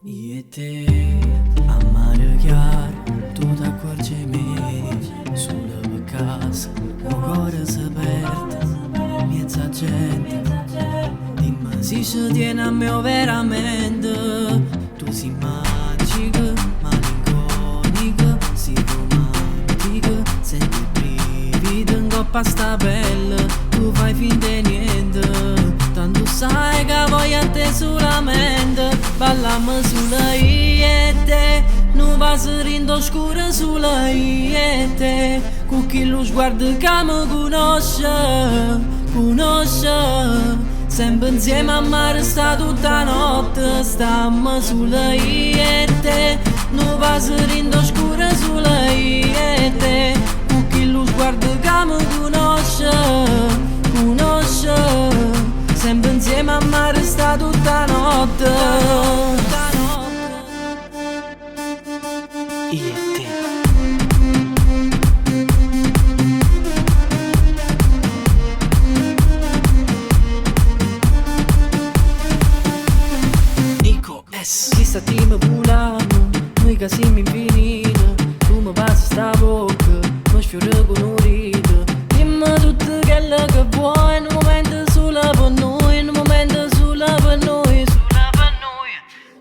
Io e te, a mare chiaro, tu ti accorgi meno, solo per casa, il cuore si perde, mezza gente, dimmi se ci tieni a me veramente, tu sei magica, malinconica, sei romantica, senti i brividi in coppa sta pelle, tu fai finta di niente, tanto sai che voglio a te solamente. Ballammo sulla io e te, non passerindo oscura sulla io e te, con chi lo sguardo che mi conosce, sempre insieme a mare sta tutta notte, stammo sulla io e te, non passerindo oscura sulla io e te, con chi lo sguardo che mi conosce, sempre insieme a mare sta tutta notte. Io e te. Nico S. Chissà ti mi volamo, noi che siamo infiniti, tu mi passi sta bocca, mi sfiori con un rito, dimmi tutto quello che vuoi, in un momento solo per noi, in un momento solo per noi,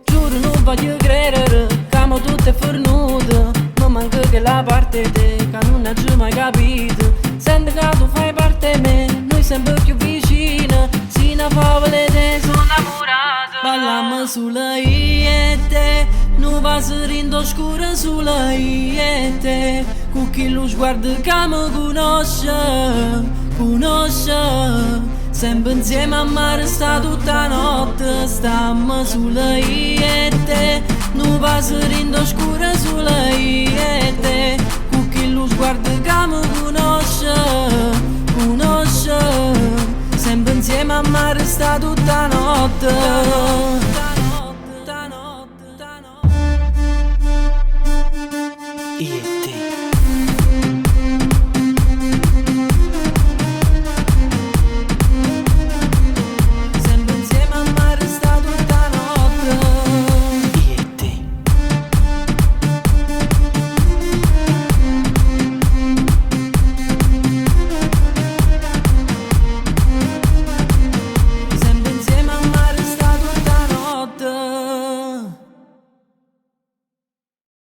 giuro non voglio credere, che amo tutte fornute, ma manca che la parte te, che non hai mai capito, senti che tu fai parte di me, noi sempre più vicini, si una favola e te sono innamorata, ballammo sulla io e te, non passerindo oscura sulla io e te, con chi lo sguardo che mi conosce, sempre insieme a mare sta tutta notte, stammo sulla io e te, non passerindo oscura sulla io e te, con chi lo sguardo che mi conosce, sempre insieme a mare sta tutta notte.